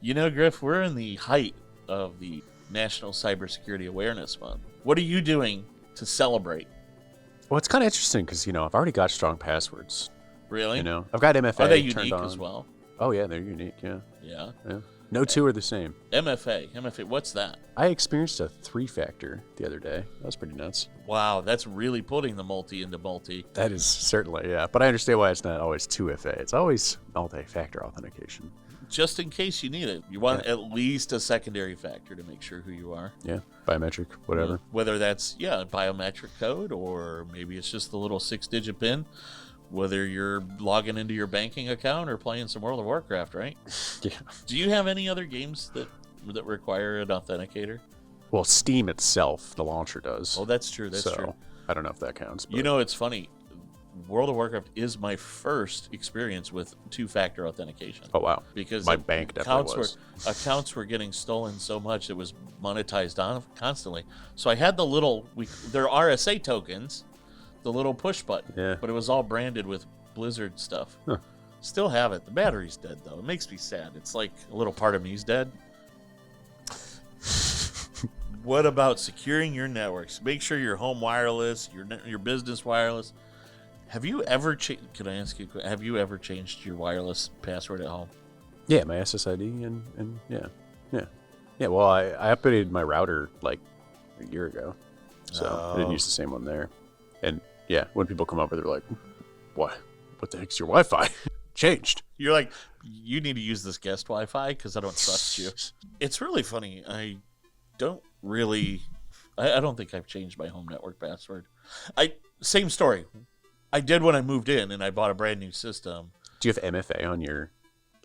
You know, Griff, we're in the height of the National Cybersecurity Awareness Month. What are you doing to celebrate? Well, it's kind of interesting because, I've already got strong passwords. Really? I've got MFA. Are they turned unique on. as well? Oh, yeah, they're unique, yeah. Yeah. No two are the same. MFA, what's that? I experienced a 3-factor the other day. That was pretty nuts. Wow, that's really putting the multi into multi. That is certainly, yeah. But I understand why it's not always 2FA. It's always multi-factor authentication. Just in case you need it. You want at least a secondary factor to make sure who you are. Yeah, biometric, whatever. Whether that's, biometric code, or maybe it's just the little 6-digit PIN. Whether you're logging into your banking account or playing some World of Warcraft, right? Yeah. Do you have any other games that require an authenticator? Well, Steam itself, the launcher does. Oh, that's true. That's true. I don't know if that counts. But... It's funny. World of Warcraft is my first experience with 2-factor authentication. Oh, wow. Because my bank definitely was. Accounts were getting stolen so much it was monetized on constantly. So I had their RSA tokens, the little push button, but it was all branded with Blizzard stuff. Huh. Still have it. The battery's dead, though. It makes me sad. It's like a little part of me's dead. What about securing your networks? Make sure your home wireless, your business wireless. Have you ever Can I ask you? Have you ever changed your wireless password at home? Yeah, my SSID and yeah. Well, I updated my router like a year ago, so I didn't use the same one there. And yeah, when people come over, they're like, "What? What the heck's your Wi-Fi?" Changed. You're like, you need to use this guest Wi-Fi because I don't trust you. It's really funny. I don't think I've changed my home network password. Same story. I did when I moved in and I bought a brand new system. Do you have MFA on your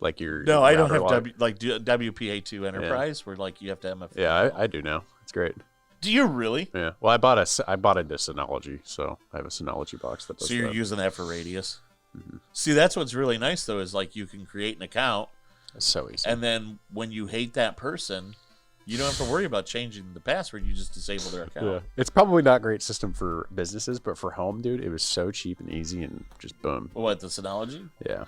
No, I don't have WPA2 Enterprise where you have to MFA. Yeah, I do now. It's great. Do you really? Yeah. Well, I bought a Synology, so I have a Synology box that does So you're that. using that for Radius? Mm-hmm. See, that's what's really nice though is you can create an account. It's so easy. And then when you hate that person, you don't have to worry about changing the password. You just disable their account. Yeah. It's probably not a great system for businesses, but for home, dude, it was so cheap and easy and just boom. What, the Synology? Yeah.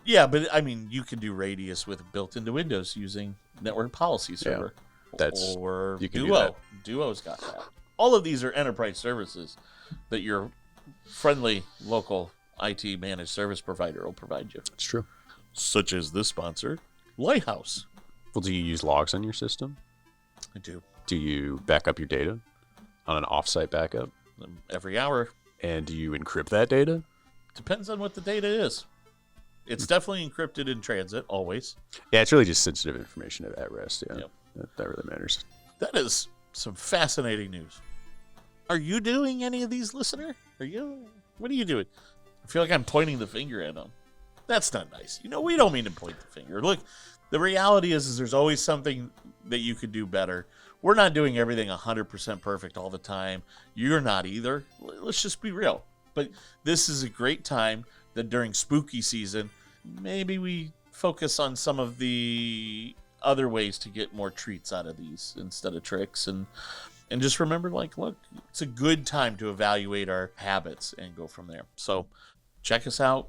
Yeah, but I mean, you can do Radius with built into Windows using Network Policy Server. Yeah. Or you can Duo. do that. Duo's got that. All of these are enterprise services that your friendly local IT managed service provider will provide you. It's true. Such as this sponsor, Lighthouse. Well, do you use logs on your system? I do. Do you back up your data on an offsite backup? Every hour. And do you encrypt that data? Depends on what the data is. It's definitely encrypted in transit, always. Yeah, it's really just sensitive information at rest. Yeah, Yep. that really matters. That is some fascinating news. Are you doing any of these, listener? What are you doing? I feel like I'm pointing the finger at them. That's not nice. We don't mean to point the finger. Look, the reality is there's always something that you could do better. We're not doing everything 100% perfect all the time. You're not either. Let's just be real. But this is a great time that during spooky season, maybe we focus on some of the other ways to get more treats out of these instead of tricks. And just remember, look, it's a good time to evaluate our habits and go from there. So check us out.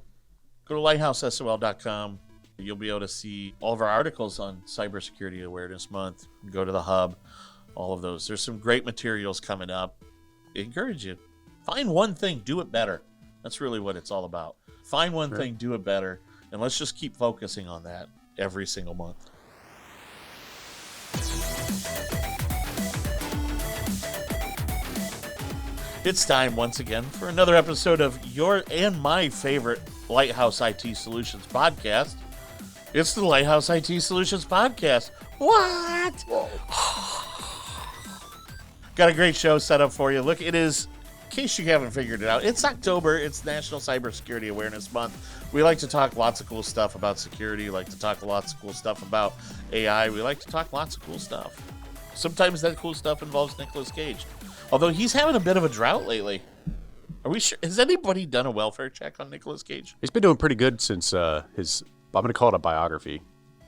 Go to lighthousesol.com. You'll be able to see all of our articles on Cybersecurity Awareness Month. Go to the hub, all of those. There's some great materials coming up. I encourage you. Find one thing, do it better. That's really what it's all about. Find one thing, do it better, and let's just keep focusing on that every single month. It's time once again for another episode of your and my favorite Lighthouse IT Solutions podcast. It's the Lighthouse IT Solutions podcast. What? Got a great show set up for you. Look, it is, in case you haven't figured it out, it's October. It's National Cybersecurity Awareness Month. We like to talk lots of cool stuff about security. We like to talk lots of cool stuff about AI. We like to talk lots of cool stuff. Sometimes that cool stuff involves Nicolas Cage. Although he's having a bit of a drought lately. Are we sure? Has anybody done a welfare check on Nicolas Cage? He's been doing pretty good since his, I'm going to call it a biography,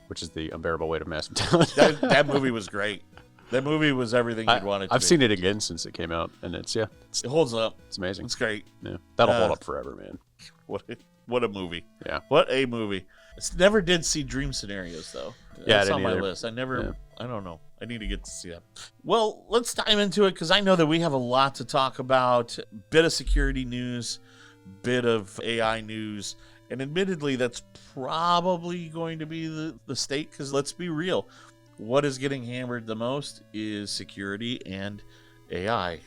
which is The Unbearable Weight of Massive Talent. that movie was great. That movie was everything you'd want it to be. I've seen it again since it came out, and it holds up. It's amazing. It's great. Yeah, that'll hold up forever, man. What a movie. Yeah. What a movie. Never did see Dream Scenarios, though. Yeah, I That's didn't on my either. list. I never. Yeah. I don't know. I need to get to see that. Well, let's dive into it because I know that we have a lot to talk about. Bit of security news, bit of AI news, and admittedly, that's probably going to be the state because let's be real. What is getting hammered the most is security and AI.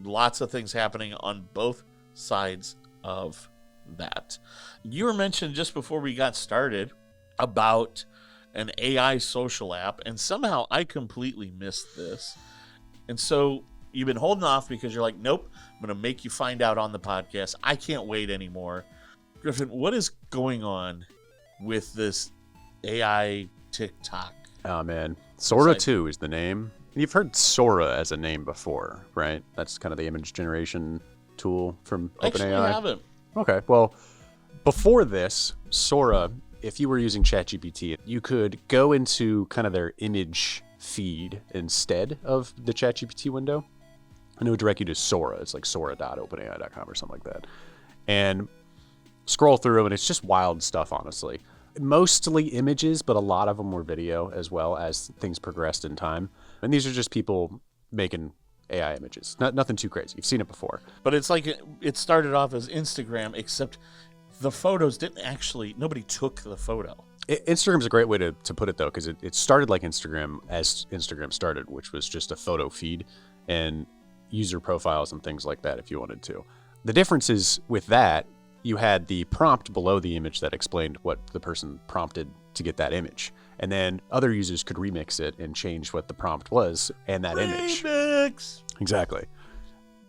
Lots of things happening on both sides of that. You were mentioned just before we got started about an AI social app, and somehow I completely missed this. And so you've been holding off because you're like, nope, I'm going to make you find out on the podcast. I can't wait anymore. Griffin, what is going on with this AI TikTok? Oh, man. Sora 2 is the name. You've heard Sora as a name before, right? That's kind of the image generation tool from Actually, OpenAI. I haven't. Okay, well, before this, Sora, if you were using ChatGPT, you could go into kind of their image feed instead of the ChatGPT window, and it would direct you to Sora. It's like sora.openai.com or something like that. And scroll through, and it's just wild stuff, honestly. Mostly images, but a lot of them were video as well as things progressed in time. And these are just people making AI images. Nothing too crazy. You've seen it before. But it's like it started off as Instagram, except the photos didn't actually, nobody took the photo. Instagram's a great way to put it, though, because it started like Instagram as Instagram started, which was just a photo feed and user profiles and things like that if you wanted to. The difference is with that, you had the prompt below the image that explained what the person prompted to get that image. And then other users could remix it and change what the prompt was and that image. Remix! Exactly.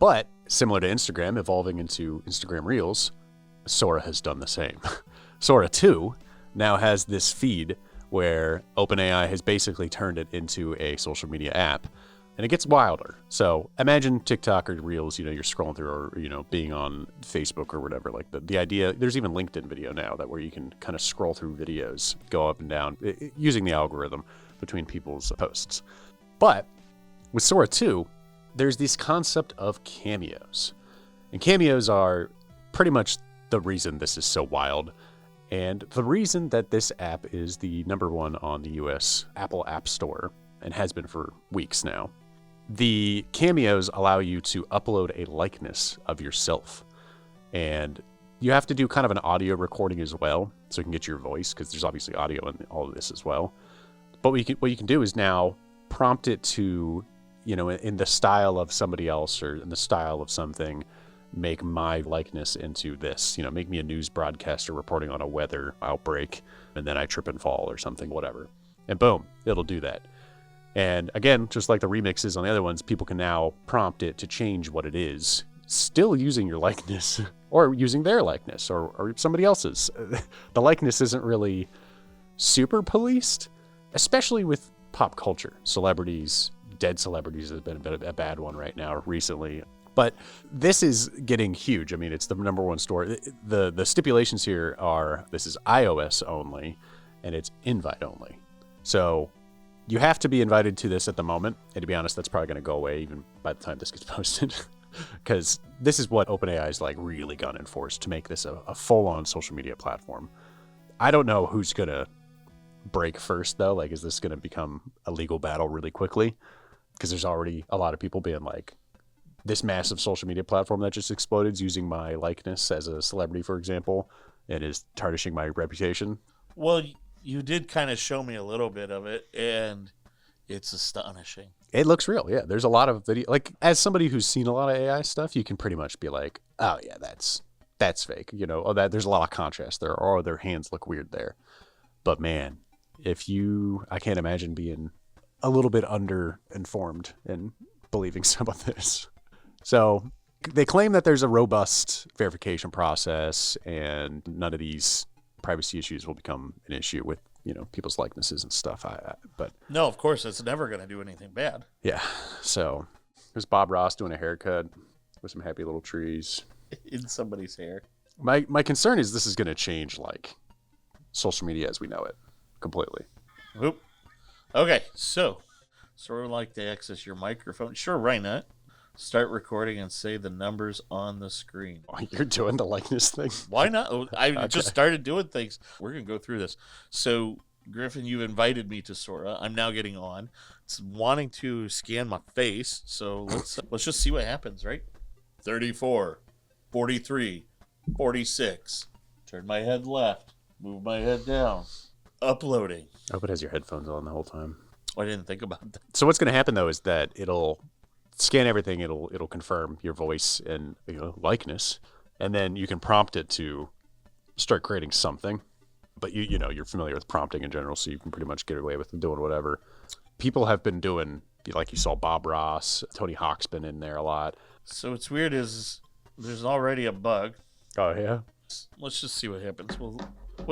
But similar to Instagram evolving into Instagram Reels, Sora has done the same. Sora 2 now has this feed where OpenAI has basically turned it into a social media app. And it gets wilder. So imagine TikTok or Reels, you're scrolling through or, being on Facebook or whatever. Like the idea, there's even LinkedIn video now that where you can kind of scroll through videos, go up and down, using the algorithm between people's posts. But with Sora 2, there's this concept of cameos. And cameos are pretty much the reason this is so wild. And the reason that this app is the #1 on the US Apple App Store and has been for weeks now. The cameos allow you to upload a likeness of yourself. And you have to do kind of an audio recording as well, so you can get your voice, because there's obviously audio in all of this as well. But what you can do is now prompt it to, in the style of somebody else or in the style of something, make my likeness into this. Make me a news broadcaster reporting on a weather outbreak, and then I trip and fall or something, whatever. And boom, it'll do that. And again, just like the remixes on the other ones, people can now prompt it to change what it is, still using your likeness or using their likeness or somebody else's. The likeness isn't really super policed, especially with pop culture. Celebrities, dead celebrities has been a bad one right now recently. But this is getting huge. I mean, it's the #1 store. The stipulations here are this is iOS only and it's invite only. So you have to be invited to this at the moment. And to be honest, that's probably going to go away even by the time this gets posted. Because this is what OpenAI is like really gunning for, is to make this a full-on social media platform. I don't know who's going to break first, though. Like, is this going to become a legal battle really quickly? Because there's already a lot of people being like, this massive social media platform that just exploded is using my likeness as a celebrity, for example, and is tarnishing my reputation. Well, you did kind of show me a little bit of it, and it's astonishing. It looks real, yeah. There's a lot of video. Like, as somebody who's seen a lot of AI stuff, you can pretty much be like, oh, yeah, that's fake. That there's a lot of contrast there, or their hands look weird there. But, man, I can't imagine being a little bit under-informed and believing some of this. So they claim that there's a robust verification process and none of these privacy issues will become an issue with, people's likenesses and stuff. But no, of course, it's never going to do anything bad. Yeah. So there's Bob Ross doing a haircut with some happy little trees in somebody's hair. My concern is this is going to change like social media as we know it completely. Oop. Okay, so sort of like to access your microphone. Sure, why not? Start recording and say the numbers on the screen. Oh, you're doing the likeness thing? Why not? I just started doing things. We're going to go through this. So Griffin, you invited me to Sora. I'm now getting on. It's wanting to scan my face, so let's just see what happens, right? 34, 43, 46. Turn my head left. Move my head down. Uploading. I hope it has your headphones on the whole time. I didn't think about that. So what's going to happen though is that it'll scan everything. It'll confirm your voice and likeness, and then you can prompt it to start creating something. But you're familiar with prompting in general, so you can pretty much get away with doing whatever. People have been doing, like you saw Bob Ross, Tony Hawk's been in there a lot. So what's weird is there's already a bug. Oh yeah. Let's just see what happens. We'll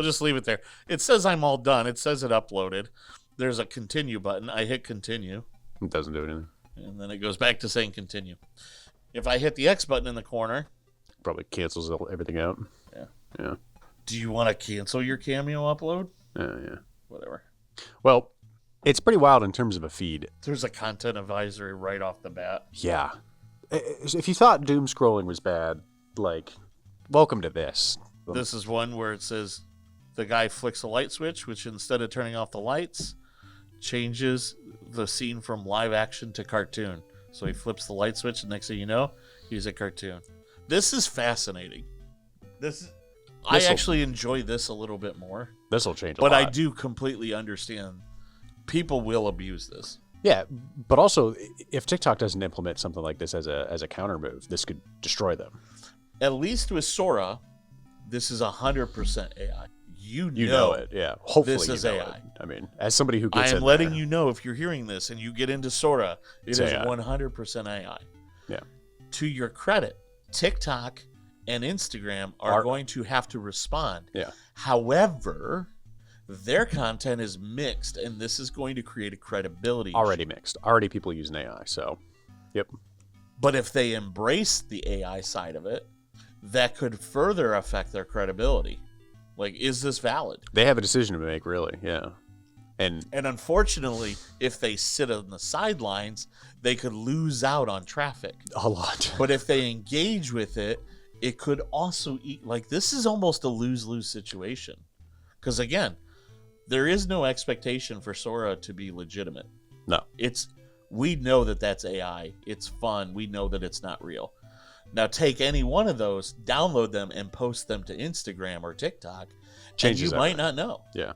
just leave it there. It says I'm all done. It says it uploaded. There's a continue button. I hit continue. It doesn't do anything. And then it goes back to saying continue. If I hit the X button in the corner, probably cancels everything out. Yeah. Yeah. Do you want to cancel your Cameo upload? Yeah. Whatever. Well, it's pretty wild in terms of a feed. There's a content advisory right off the bat. Yeah. If you thought doom scrolling was bad, welcome to this. This is one where it says the guy flicks a light switch, which instead of turning off the lights, changes the scene from live action to cartoon. So he flips the light switch, and next thing you know, he's a cartoon. This is fascinating. I actually enjoy this a little bit more. This will change a lot. But I do completely understand people will abuse this. Yeah, but also if TikTok doesn't implement something like this as a counter move, this could destroy them. At least with Sora, this is 100% AI. You know it, yeah. Hopefully this is AI. It. I mean, as somebody who gets I am letting you know if you're hearing this and you get into Sora, it is AI. 100% AI. Yeah. To your credit, TikTok and Instagram are going to have to respond. Yeah. However, their content is mixed, and this is going to create a credibility already issue. Mixed. Already people using AI, so yep. But if they embrace the AI side of it, that could further affect their credibility. Is this valid? They have a decision to make, really, yeah. And unfortunately, if they sit on the sidelines, they could lose out on traffic. A lot. But if they engage with it, it could also eat. This is almost a lose-lose situation. Because again, there is no expectation for Sora to be legitimate. No. We know that that's AI. It's fun. We know that it's not real. Now take any one of those, download them, and post them to Instagram or TikTok, and you might not know. Yeah.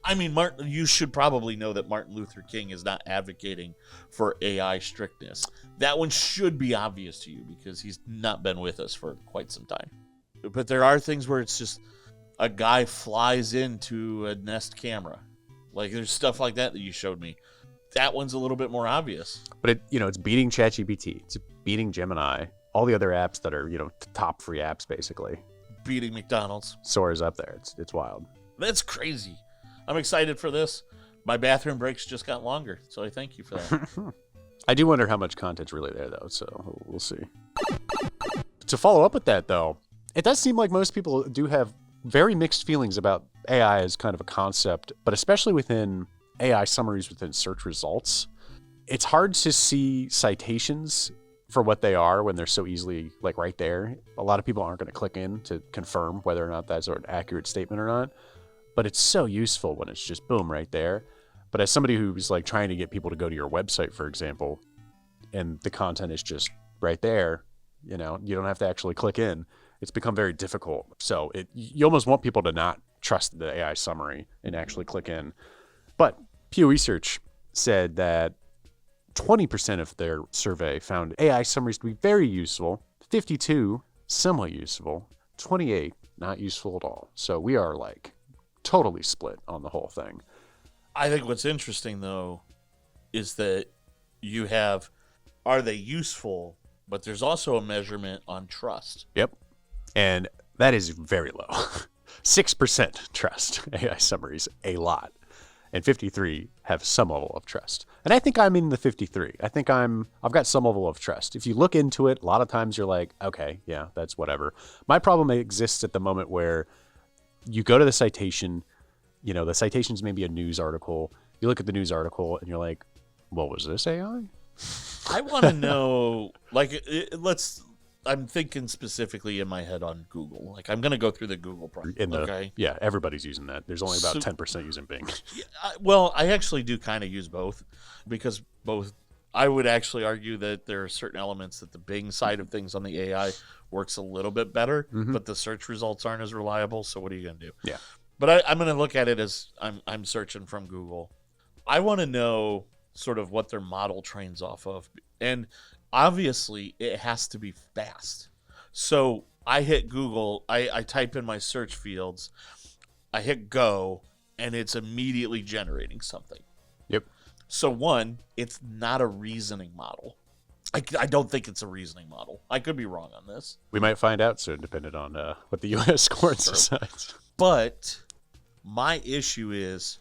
I mean, Martin, you should probably know that Martin Luther King is not advocating for AI strictness. That one should be obvious to you because he's not been with us for quite some time. But there are things where it's just a guy flies into a Nest camera. There's stuff like that you showed me. That one's a little bit more obvious. But it's beating ChatGPT. It's beating Gemini. All the other apps that are, top free apps, basically. Beating McDonald's. Sora's up there. It's wild. That's crazy. I'm excited for this. My bathroom breaks just got longer, so I thank you for that. I do wonder how much content's really there, though, so we'll see. To follow up with that, though, it does seem like most people do have very mixed feelings about AI as kind of a concept, but especially within AI summaries within search results. It's hard to see citations for what they are when they're so easily right there. A lot of people aren't going to click in to confirm whether or not that's an accurate statement or not, but it's so useful when it's just boom right there. But as somebody who's trying to get people to go to your website, for example, and the content is just right there, you don't have to actually click in. It's become very difficult. So you almost want people to not trust the AI summary and actually click in. But Pew Research said that 20% of their survey found AI summaries to be very useful, 52 somewhat useful, 28 not useful at all. So we are totally split on the whole thing. I think what's interesting though is that you have, are they useful, but there's also a measurement on trust. Yep. And that is very low. 6% trust AI summaries, a lot. And 53 have some level of trust. And I think I'm in the 53. I think I've got some level of trust. If you look into it, a lot of times you're like, okay, yeah, that's whatever. My problem exists at the moment where you go to the citation, the citation's maybe a news article. You look at the news article and you're like, well, was this AI? I want to know, let's I'm thinking specifically in my head on Google. Like, I'm going to go through the Google part. Okay. Yeah, everybody's using that. There's only about So- 10% using Bing. Well, I actually do kind of use both, because both. I would actually argue that there are certain elements that the Bing side of things on the AI works a little bit better, but the search results aren't as reliable. So what are you going to do? Yeah. But I'm going to look at it as I'm searching from Google. I want to know sort of what their model trains off of. And obviously, it has to be fast. So I hit Google, I type in my search fields, I hit go, and it's immediately generating something. Yep. So one, it's not a reasoning model. I don't think it's a reasoning model. I could be wrong on this. We might find out soon, depending on what the U.S. courts decides. But my issue is,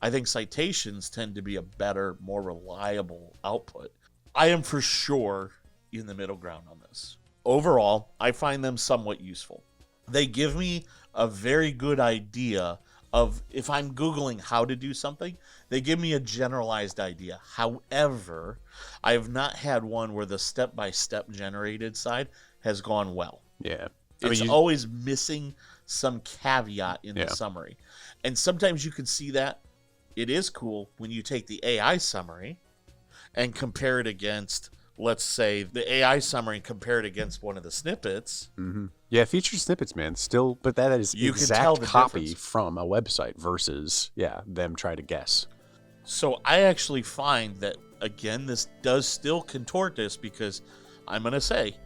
I think citations tend to be a better, more reliable output. I am for sure in the middle ground on this. Overall, I find them somewhat useful. They give me a very good idea of, if I'm Googling how to do something, they give me a generalized idea. However, I have not had one where the step-by-step generated side has gone well. Yeah. It's always missing some caveat in the summary. And sometimes you can see that. It is cool when you take the AI summary and compare it against, let's say, the AI summary and compare it against one of the snippets. Mm-hmm. Yeah, featured snippets, man. Still, but that is You can tell exact the copy difference. from a website versus, them trying to guess. So I actually find that, again, this does still contort this, because I'm going to say,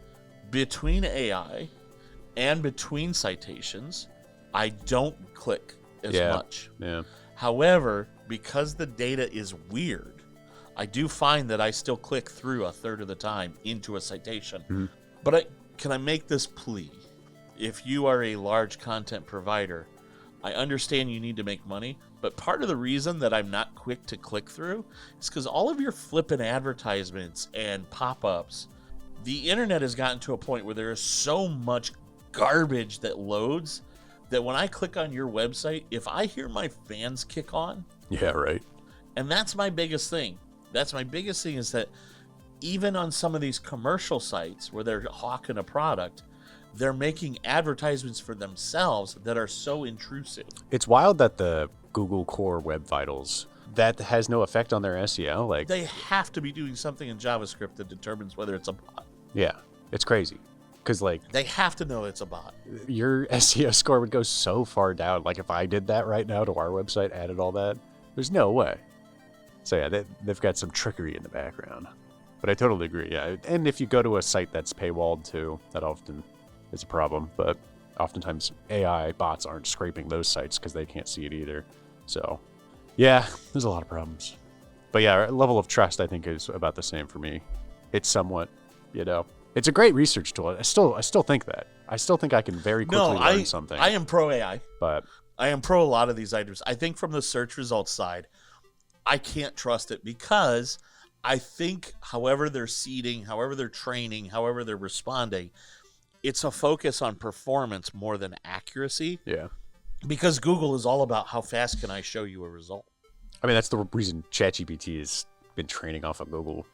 between AI and between citations, I don't click as much. Yeah. However, because the data is weird, I do find that I still click through a third of the time into a citation. Mm-hmm. But can I make this plea? If you are a large content provider, I understand you need to make money, but part of the reason that I'm not quick to click through is because all of your flippin' advertisements and pop-ups, the internet has gotten to a point where there is so much garbage that loads that when I click on your website, if I hear my fans kick on, Yeah, right. and that's my biggest thing. That's my biggest thing, is that even on some of these commercial sites where they're hawking a product, they're making advertisements for themselves that are so intrusive. It's wild that the Google Core Web Vitals, that has no effect on their SEO. Like, They have to be doing something in JavaScript that determines whether it's a bot. yeah, it's crazy. Because, like, They have to know it's a bot. your SEO score would go so far down. Like, if I did that right now to our website, added all that, there's no way. So, yeah, they've got some trickery in the background. But I totally agree, yeah. And if you go to a site that's paywalled, too, that often is a problem. But oftentimes, AI bots aren't scraping those sites because they can't see it either. So, yeah, there's a lot of problems. But, yeah, our level of trust, I think, is about the same for me. It's somewhat, it's a great research tool. I still think that. I still think I can very quickly learn something. I am pro AI. But I am pro a lot of these items. I think from the search results side, I can't trust it, because I think however they're seeding, however they're training, however they're responding, it's a focus on performance more than accuracy. yeah. Because Google is all about how fast can I show you a result. I mean, that's the reason ChatGPT has been training off of Google,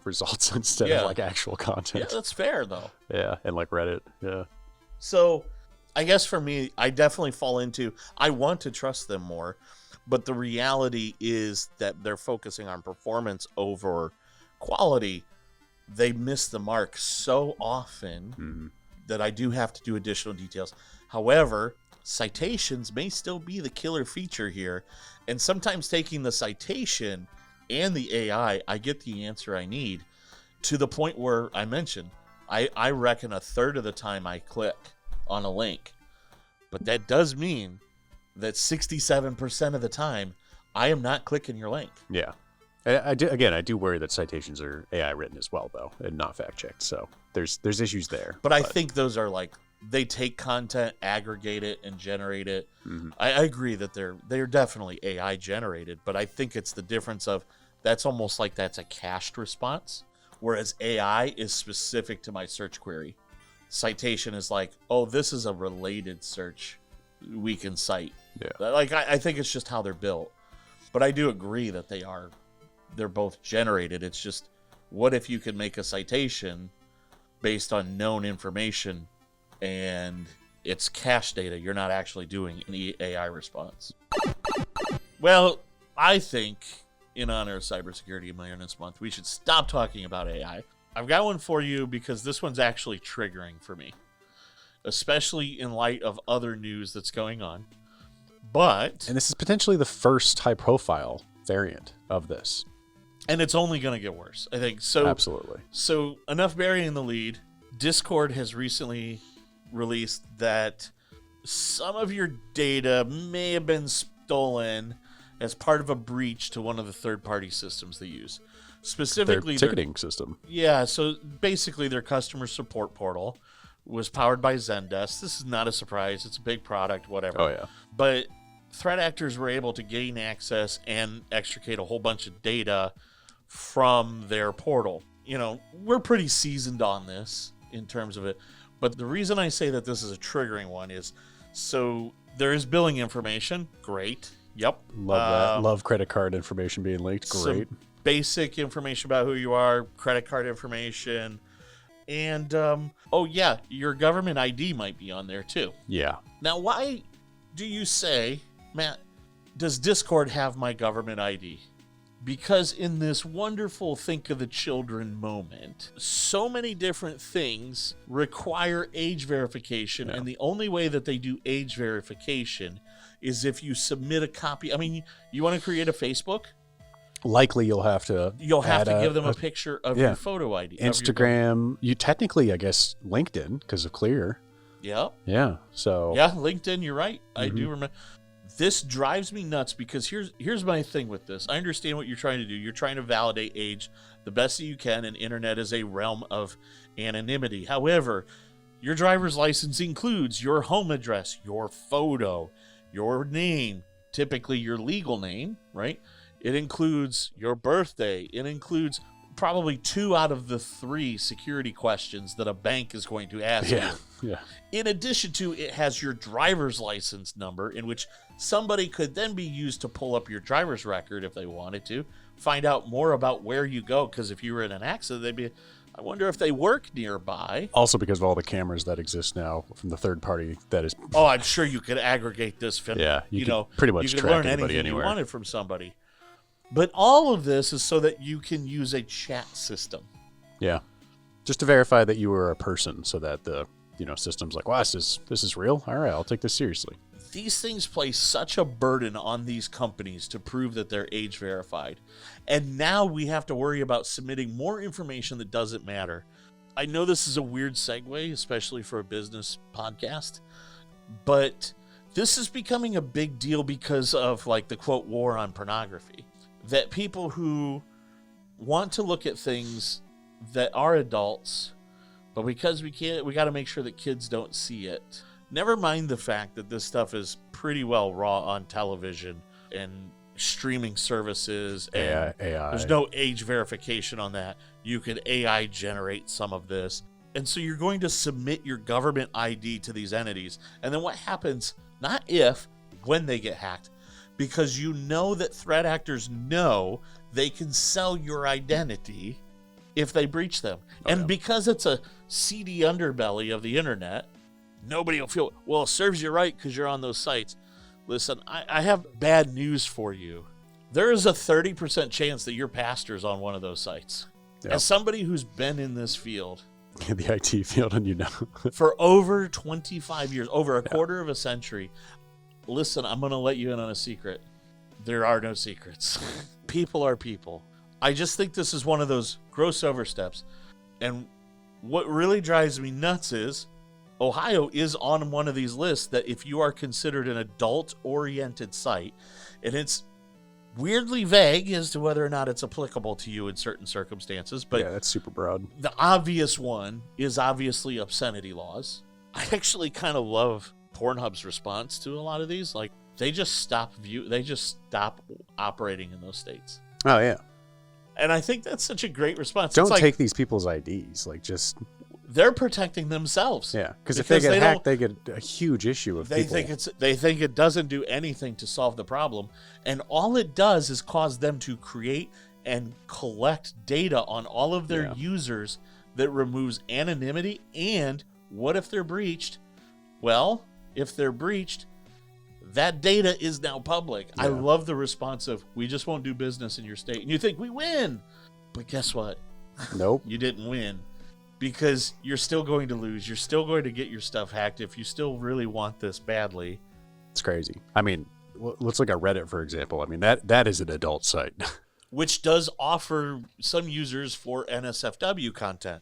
results instead of like actual Yeah, content. that's fair though. Yeah, and like Reddit. Yeah. So I guess for me, I definitely fall into, I want to trust them more, but the reality is that they're focusing on performance over quality. They miss the mark so often that I do have to do additional details. However, citations may still be the killer feature here, and sometimes taking the citation and the AI, I get the answer I need, to the point where I mentioned, I reckon a third of the time I click on a link. But that does mean that 67% of the time, I am not clicking your link. Yeah. I do worry that citations are AI written as well, though, and not fact checked. So there's issues there. But I think those are like, they take content, aggregate it, and generate it. I agree that they're definitely AI generated, but I think it's the difference of, that's almost like that's a cached response, whereas AI is specific to my search query. Citation is like, oh, this is a related search we can cite. Yeah. Like, I think it's just how they're built. But I do agree that they're both generated. It's just, what if you could make a citation based on known information, and it's cache data. You're not actually doing any AI response. Well, I think in honor of Cybersecurity Awareness Month, we should stop talking about AI. I've got one for you because this one's actually triggering for me, especially in light of other news that's going on. And this is potentially the first high-profile variant of this. And it's only going to get worse, I think. So Absolutely. So enough burying the lead. Discord has recently released that some of your data may have been stolen as part of a breach to one of the third-party systems they use. Specifically, their ticketing system. Yeah, so basically their customer support portal was powered by Zendesk. This is not a surprise. It's a big product, whatever. Oh, yeah. But threat actors were able to gain access and extricate a whole bunch of data from their portal. We're pretty seasoned on this in terms of it. But the reason I say that this is a triggering one is, so there is billing information. Great. Yep. Love that. Love credit card information being leaked. Great. Some basic information about who you are, credit card information, and, your government ID might be on there too. Yeah. Now, why do you say, Matt, does Discord have my government ID? Because in this wonderful think of the children moment, so many different things require age verification, and the only way that they do age verification is if you submit a copy. I mean, you want to create a Facebook? Likely you'll have to give them a picture of your photo ID. Instagram, you technically, I guess, LinkedIn, because of Clear. Yep. Yeah. So. Yeah, LinkedIn, you're right. I do remember. This drives me nuts because here's my thing with this. I understand what you're trying to do. You're trying to validate age the best that you can, and internet is a realm of anonymity. However, your driver's license includes your home address, your photo, your name, typically your legal name, right? It includes your birthday. It includes probably 2 out of the 3 security questions that a bank is going to ask you. Yeah. In addition to, it has your driver's license number, in which somebody could then be used to pull up your driver's record if they wanted to, find out more about where you go, because if you were in an accident, they'd be, I wonder if they work nearby. Also because of all the cameras that exist now from the third party that is... Oh, I'm sure you could aggregate this. Yeah, you could pretty much you could track learn anybody anything anywhere. you wanted from somebody. But all of this is so that you can use a chat system. Yeah. Just to verify that you were a person, so that the system's like, wow, this is real? All right, I'll take this seriously. These things place such a burden on these companies to prove that they're age verified. And now we have to worry about submitting more information that doesn't matter. I know this is a weird segue, especially for a business podcast, but this is becoming a big deal because of, like, the quote war on pornography. That people who want to look at things that are adults, but because we got to make sure that kids don't see it. Never mind the fact that this stuff is pretty well raw on television and streaming services. And AI. There's no age verification on that. You can AI generate some of this. And so you're going to submit your government ID to these entities. And then what happens, not if, when they get hacked, because you know that threat actors know they can sell your identity if they breach them. Because it's a seedy underbelly of the internet, nobody will feel, well, it serves you right because you're on those sites. Listen, I have bad news for you. There is a 30% chance that your pastor's on one of those sites. Yep. As somebody who's been in this field, the IT field, and for over 25 years, over a quarter of a century, listen, I'm going to let you in on a secret. There are no secrets. People are people. I just think this is one of those gross oversteps. And what really drives me nuts is Ohio is on one of these lists that if you are considered an adult-oriented site, and it's weirdly vague as to whether or not it's applicable to you in certain circumstances. But yeah, that's super broad. The obvious one is obviously obscenity laws. I actually kind of love Pornhub's response to a lot of these. Like, they just stop operating in those states. Oh, yeah. And I think that's such a great response. Don't take these people's IDs. Like, just... They're protecting themselves. Yeah, because if they get hacked, they get a huge issue of people. They think it doesn't do anything to solve the problem. And all it does is cause them to create and collect data on all of their users that removes anonymity. And what if they're breached? Well, if they're breached, that data is now public. Yeah. I love the response of, we just won't do business in your state. And you think we win. But guess what? Nope. You didn't win, because you're still going to lose. You're still going to get your stuff hacked if you still really want this badly. It's crazy. I mean, let's look at Reddit, for example. I mean, that is an adult site. Which does offer some users for NSFW content.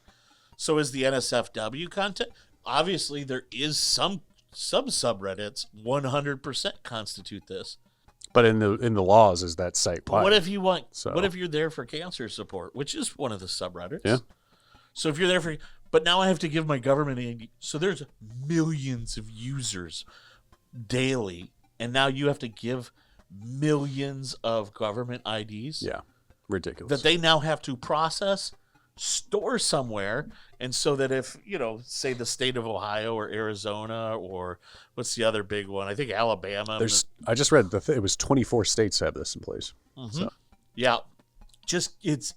So is the NSFW content? Obviously, there is some subreddits 100% constitute this. But in the laws, is that site wide? What if you want? So. What if you're there for cancer support, which is one of the subreddits? Yeah. So if you're there for, but now I have to give my government ID. So there's millions of users daily, and now you have to give millions of government IDs. Yeah, ridiculous. That they now have to process, store somewhere, and so that if, say the state of Ohio or Arizona or what's the other big one? I think Alabama. I just read it was 24 states have this in place. Mm-hmm. So. Yeah. Just it's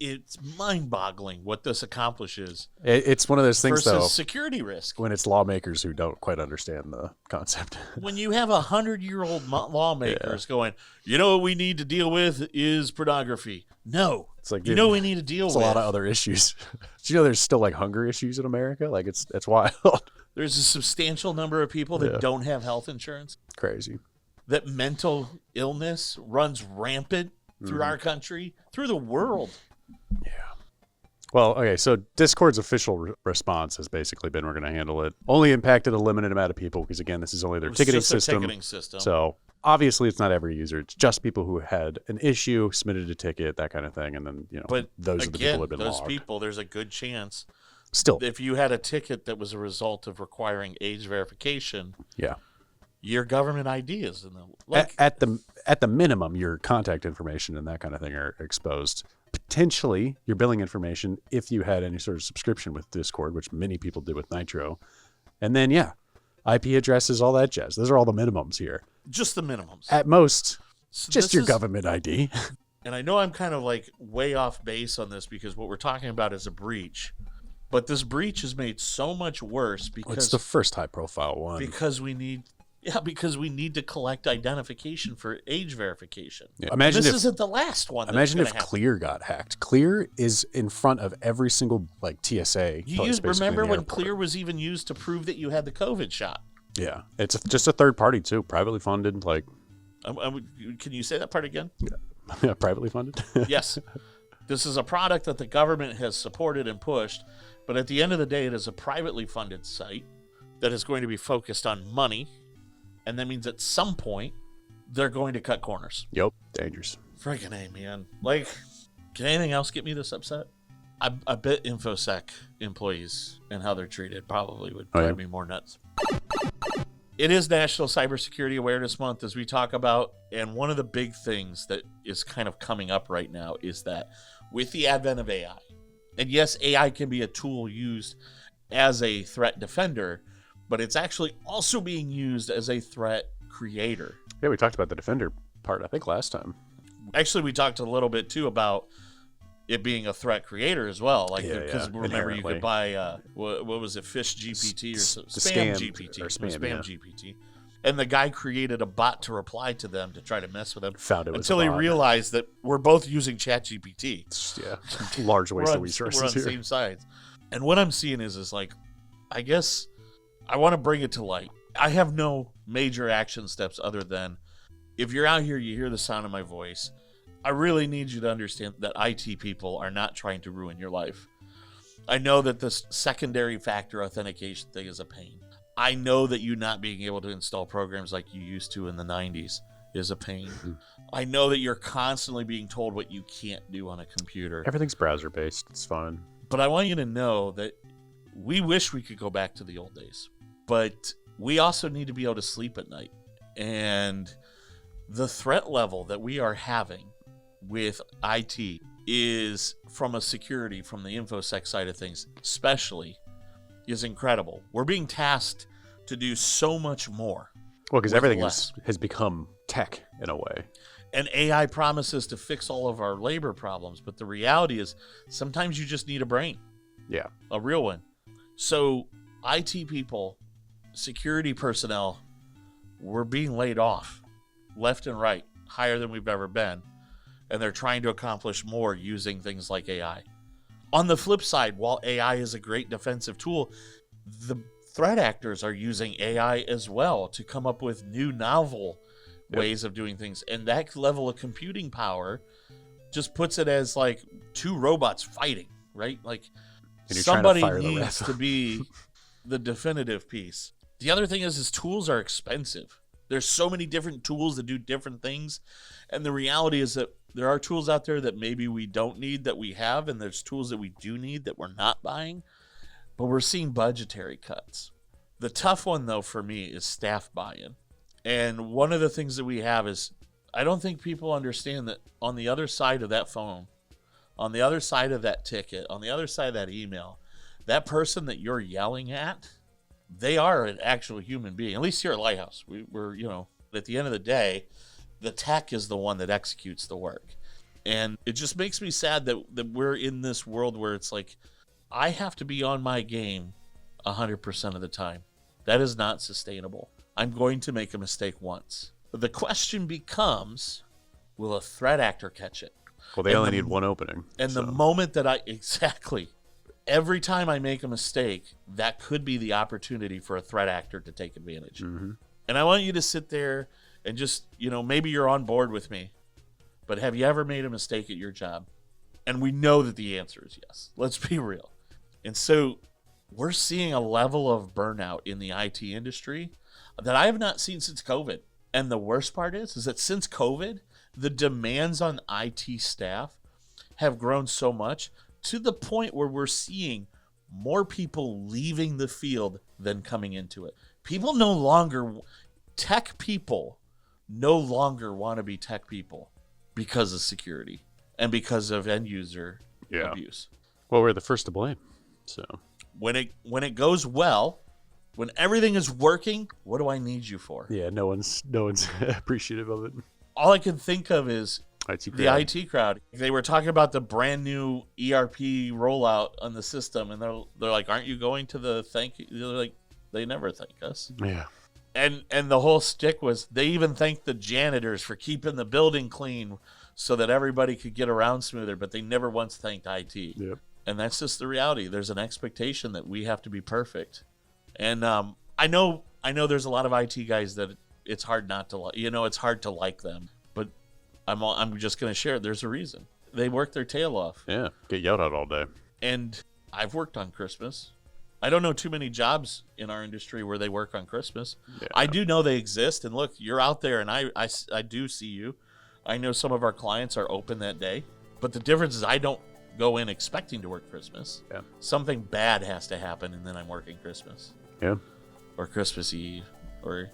mind-boggling what this accomplishes. It's one of those things, versus though, security risk. When it's lawmakers who don't quite understand the concept. When you have 100-year-old lawmakers going, what we need to deal with is pornography. No, it's like, we need to deal with a lot of other issues. Do there's still like hunger issues in America? Like it's wild. There's a substantial number of people that don't have health insurance. Crazy. That mental illness runs rampant through our country, through the world. Yeah. Well, okay, so Discord's official response has basically been, we're going to handle it. Only impacted a limited amount of people because, again, this is only their ticketing system. So obviously it's not every user. It's just people who had an issue, submitted a ticket, that kind of thing. And then, but those are the people who have been those logged. people, there's a good chance. Still. If you had a ticket that was a result of requiring age verification. Yeah. Your government ID is in at the minimum, your contact information and that kind of thing are exposed. Potentially, your billing information if you had any sort of subscription with Discord, which many people do with Nitro, and then IP addresses, all that jazz. Those are all the minimums here. Just the minimums. At most, just your government ID. And I know I'm kind of like way off base on this because what we're talking about is a breach. But this breach is made so much worse because it's the first high-profile one. Because we need to collect identification for age verification. Yeah. Imagine this isn't the last one. Imagine if Clear got hacked. Clear is in front of every single TSA. Remember when Clear was even used to prove that you had the COVID shot? Yeah, it's just a third party too, privately funded. Can you say that part again? Yeah, privately funded. Yes. This is a product that the government has supported and pushed, but at the end of the day, it is a privately funded site that is going to be focused on money. And that means at some point, they're going to cut corners. Yep. Dangerous. Friggin' A, man. Can anything else get me this upset? I bet InfoSec employees and how they're treated probably would drive me more nuts. It is National Cybersecurity Awareness Month, as we talk about. And one of the big things that is kind of coming up right now is that with the advent of AI, and yes, AI can be a tool used as a threat defender, but it's actually also being used as a threat creator. Yeah, we talked about the defender part, I think, last time. Actually, we talked a little bit, too, about it being a threat creator as well. Remember, you could buy, what was it, Fish GPT or Spam GPT. Or Spam GPT. And the guy created a bot to reply to them to try to mess with them. Found it was until he realized that we're both using ChatGPT. Yeah, large waste of resources. We're on the same sides. And what I'm seeing is I guess I want to bring it to light. I have no major action steps other than if you're out here, you hear the sound of my voice. I really need you to understand that IT people are not trying to ruin your life. I know that this secondary factor authentication thing is a pain. I know that you not being able to install programs like you used to in the 90s is a pain. Mm-hmm. I know that you're constantly being told what you can't do on a computer. Everything's browser-based. It's fine. But I want you to know that we wish we could go back to the old days. But we also need to be able to sleep at night. And the threat level that we are having with IT is from a security, from the InfoSec side of things, especially, is incredible. We're being tasked to do so much more. Well, because everything has become tech in a way. And AI promises to fix all of our labor problems. But the reality is sometimes you just need a brain. Yeah. A real one. So IT people, security personnel, were being laid off left and right, higher than we've ever been. And they're trying to accomplish more using things like AI. On the flip side, while AI is a great defensive tool, the threat actors are using AI as well to come up with new novel ways of doing things. And that level of computing power just puts it as like two robots fighting, right? Like somebody needs to be the definitive piece. The other thing is tools are expensive. There's so many different tools that do different things. And the reality is that there are tools out there that maybe we don't need that we have, and there's tools that we do need that we're not buying. But we're seeing budgetary cuts. The tough one, though, for me is staff buy-in. And one of the things that we have is I don't think people understand that on the other side of that phone, on the other side of that ticket, on the other side of that email, that person that you're yelling at, they are an actual human being. At least here at Lighthouse. We're, at the end of the day, the tech is the one that executes the work. And it just makes me sad that we're in this world where it's like, I have to be on my game 100% of the time. That is not sustainable. I'm going to make a mistake once. The question becomes, will a threat actor catch it? Well, they only need one opening. And the moment that every time I make a mistake, that could be the opportunity for a threat actor to take advantage. Mm-hmm. And I want you to sit there and just, maybe you're on board with me, but have you ever made a mistake at your job? And we know that the answer is yes. Let's be real. And so we're seeing a level of burnout in the IT industry that I have not seen since COVID. And the worst part is that since COVID, the demands on IT staff have grown so much to the point where we're seeing more people leaving the field than coming into it. Tech people no longer want to be tech people because of security and because of end user abuse. Well, we're the first to blame. So when it goes well, when everything is working, what do I need you for? Yeah, no one's appreciative of it. All I can think of is the IT crowd. They were talking about the brand new ERP rollout on the system, and they're like, "Aren't you going to the thank you?" They're like, they never thank us. Yeah. And the whole stick was they even thanked the janitors for keeping the building clean so that everybody could get around smoother, but they never once thanked IT. Yep. And that's just the reality. There's an expectation that we have to be perfect. And I know there's a lot of IT guys that it's hard not to like. It's hard to like them. But I'm just going to share it. There's a reason. They work their tail off. Yeah, get yelled at all day. And I've worked on Christmas. I don't know too many jobs in our industry where they work on Christmas. Yeah. I do know they exist. And look, you're out there, and I do see you. I know some of our clients are open that day. But the difference is I don't go in expecting to work Christmas. Yeah. Something bad has to happen, and then I'm working Christmas. Yeah. Or Christmas Eve. Or,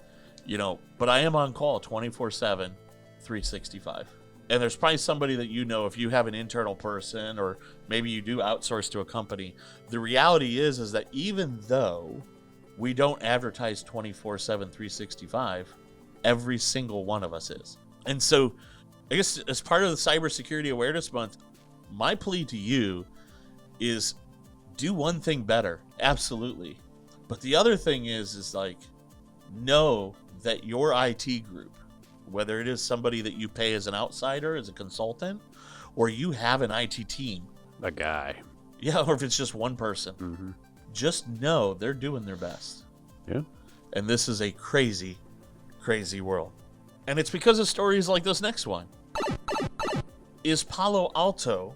but I am on call 24/7, 365. And there's probably somebody that if you have an internal person or maybe you do outsource to a company. The reality is that even though we don't advertise 24/7, 365, every single one of us is. And so I guess as part of the Cybersecurity Awareness Month, my plea to you is do one thing better. Absolutely. But the other thing is know that your IT group, whether it is somebody that you pay as an outsider, as a consultant, or you have an IT team. A guy. Yeah, or if it's just one person. Mm-hmm. Just know they're doing their best. Yeah. And this is a crazy, crazy world. And it's because of stories like this next one. Is Palo Alto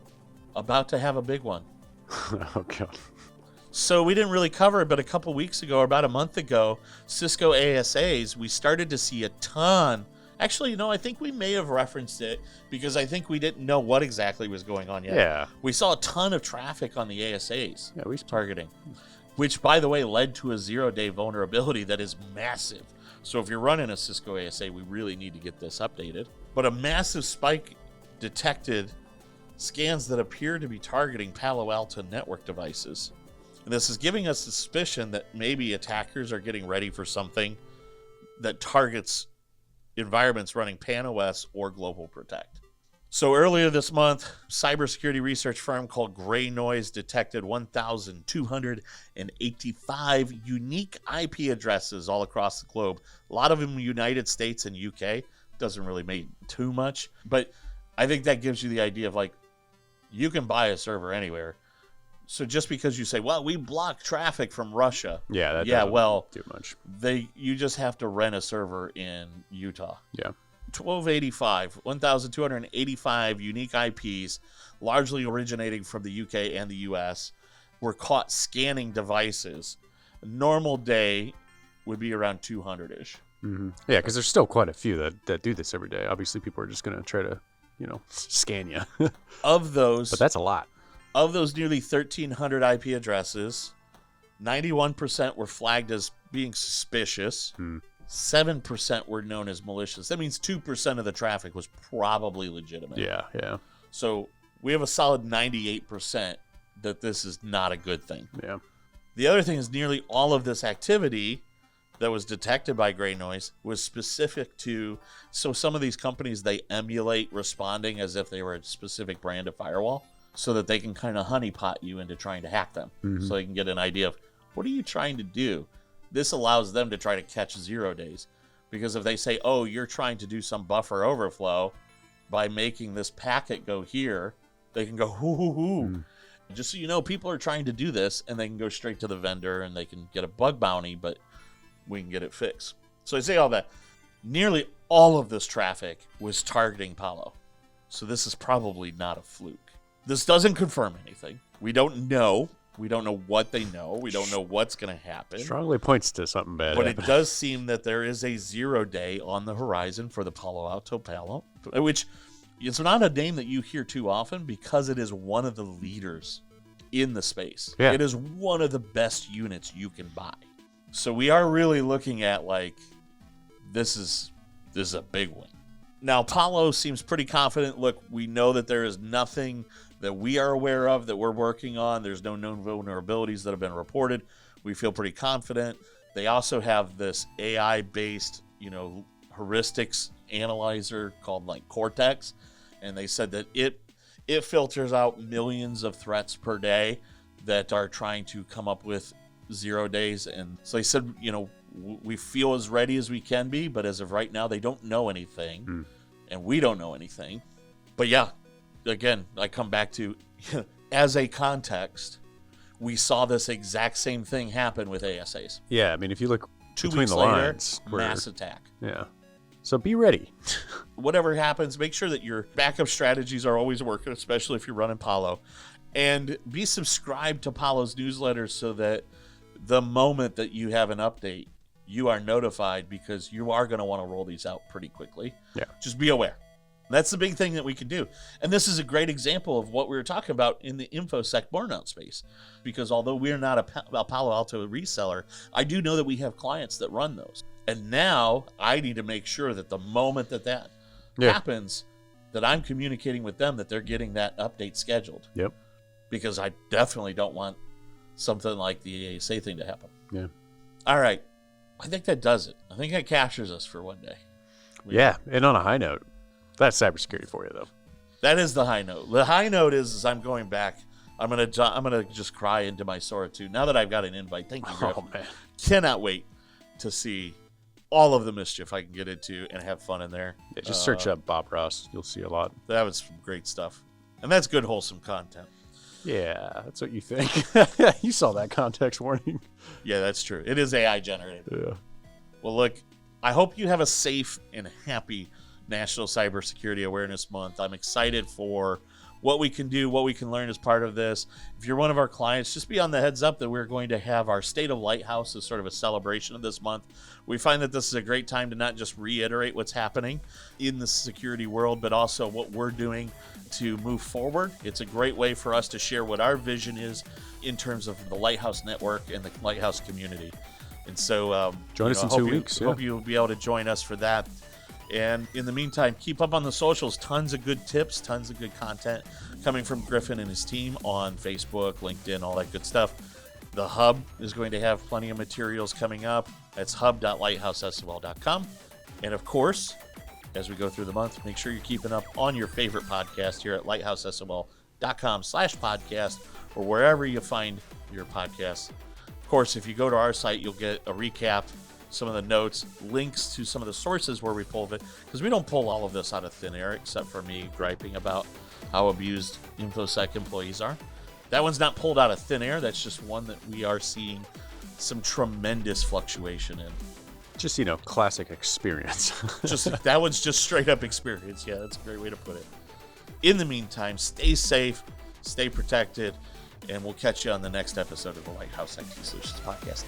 about to have a big one? Oh, God. So we didn't really cover it, but a couple weeks ago, or about a month ago, Cisco ASAs, we started to see a ton. Actually, I think we may have referenced it because I think we didn't know what exactly was going on yet. Yeah. We saw a ton of traffic on the ASAs targeting, which, by the way, led to a 0-day vulnerability that is massive. So if you're running a Cisco ASA, we really need to get this updated. But a massive spike detected scans that appear to be targeting Palo Alto network devices. And this is giving us suspicion that maybe attackers are getting ready for something that targets environments running PAN-OS or Global Protect. So earlier this month, cybersecurity research firm called Gray Noise detected 1,285 unique IP addresses all across the globe. A lot of them in the United States and UK. Doesn't really make too much, but I think that gives you the idea of like, you can buy a server anywhere. So just because you say, well, we block traffic from Russia. Yeah, that yeah, doesn't well, do much. you just have to rent a server in Utah. Yeah. 1,285 unique IPs, largely originating from the UK and the US, were caught scanning devices. A normal day would be around 200-ish. Mm-hmm. Yeah, because there's still quite a few that do this every day. Obviously, people are just going to try to, scan you. Of those, but that's a lot. Of those nearly 1,300 IP addresses, 91% were flagged as being suspicious. 7% were known as malicious. That means 2% of the traffic was probably legitimate. Yeah. So we have a solid 98% that this is not a good thing. Yeah. The other thing is nearly all of this activity that was detected by Gray Noise was specific to, so some of these companies, they emulate responding as if they were a specific brand of firewall so that they can kind of honeypot you into trying to hack them. Mm-hmm. So they can get an idea of, what are you trying to do? This allows them to try to catch 0 days. Because if they say, oh, you're trying to do some buffer overflow by making this packet go here, they can go, hoo. Just so you know, people are trying to do this, and they can go straight to the vendor, and they can get a bug bounty, but we can get it fixed. So I say all that. Nearly all of this traffic was targeting Palo. So this is probably not a fluke. This doesn't confirm anything. We don't know. We don't know what they know. We don't know what's going to happen. Strongly points to something bad. But it does seem that there is a 0 day on the horizon for the Palo Alto, which it's not a name that you hear too often because it is one of the leaders in the space. Yeah. It is one of the best units you can buy. So we are really looking at like, this is a big one. Now, Palo seems pretty confident. Look, we know that there is nothing that we are aware of that we're working on. There's no known vulnerabilities that have been reported. We feel pretty confident. They also have this AI-based, heuristics analyzer called like Cortex, and they said that it filters out millions of threats per day that are trying to come up with 0 days. And so they said, we feel as ready as we can be, but as of right now, they don't know anything, and we don't know anything. But yeah, again, I come back to, as a context, we saw this exact same thing happen with ASAs. Yeah, I mean, if you look 2 between weeks the later, lines, mass attack. Yeah. So be ready. Whatever happens, make sure that your backup strategies are always working, especially if you're running Palo. And be subscribed to Palo's newsletters so that the moment that you have an update, you are notified, because you are going to want to roll these out pretty quickly. Yeah. Just be aware. That's the big thing that we can do. And this is a great example of what we were talking about in the InfoSec Burnout space. Because although we're not a Palo Alto reseller, I do know that we have clients that run those. And now I need to make sure that the moment that happens, that I'm communicating with them that they're getting that update scheduled. Yep. Because I definitely don't want something like the ASA thing to happen. Yeah. All right. I think that does it. I think that captures us for one day. Yeah. And on a high note, that's cybersecurity for you, though. That is the high note. The high note is I'm going back. I'm gonna just cry into my Sora 2 now that I've got an invite. Thank you, Griff. Oh, man. Cannot wait to see all of the mischief I can get into and have fun in there. Yeah, just search up Bob Ross. You'll see a lot. That was some great stuff. And that's good, wholesome content. Yeah, that's what you think. You saw that context warning. Yeah, that's true. It is AI generated. Yeah. Well, look, I hope you have a safe and happy National Cybersecurity Awareness Month. I'm excited for what we can do, what we can learn as part of this. If you're one of our clients, just be on the heads up that we're going to have our State of Lighthouse as sort of a celebration of this month. We find that this is a great time to not just reiterate what's happening in the security world, but also what we're doing to move forward. It's a great way for us to share what our vision is in terms of the Lighthouse Network and the Lighthouse community. And so join us in 2 weeks. Hope you'll be able to join us for that. And in the meantime, keep up on the socials. Tons of good tips, tons of good content coming from Griffin and his team on Facebook, LinkedIn, all that good stuff. The Hub is going to have plenty of materials coming up. That's hub.lighthousesol.com. And of course, as we go through the month. Make sure you're keeping up on your favorite podcast here at lighthousesol.com/podcast or wherever you find your podcasts. Of course, if you go to our site, you'll get a recap, some of the notes, links to some of the sources where we pulled it, because we don't pull all of this out of thin air, except for me griping about how abused InfoSec employees are. That one's not pulled out of thin air. That's just one that we are seeing some tremendous fluctuation in. Just, classic experience. That one's just straight up experience. Yeah, that's a great way to put it. In the meantime, stay safe, stay protected, and we'll catch you on the next episode of the Lighthouse IT Solutions Podcast.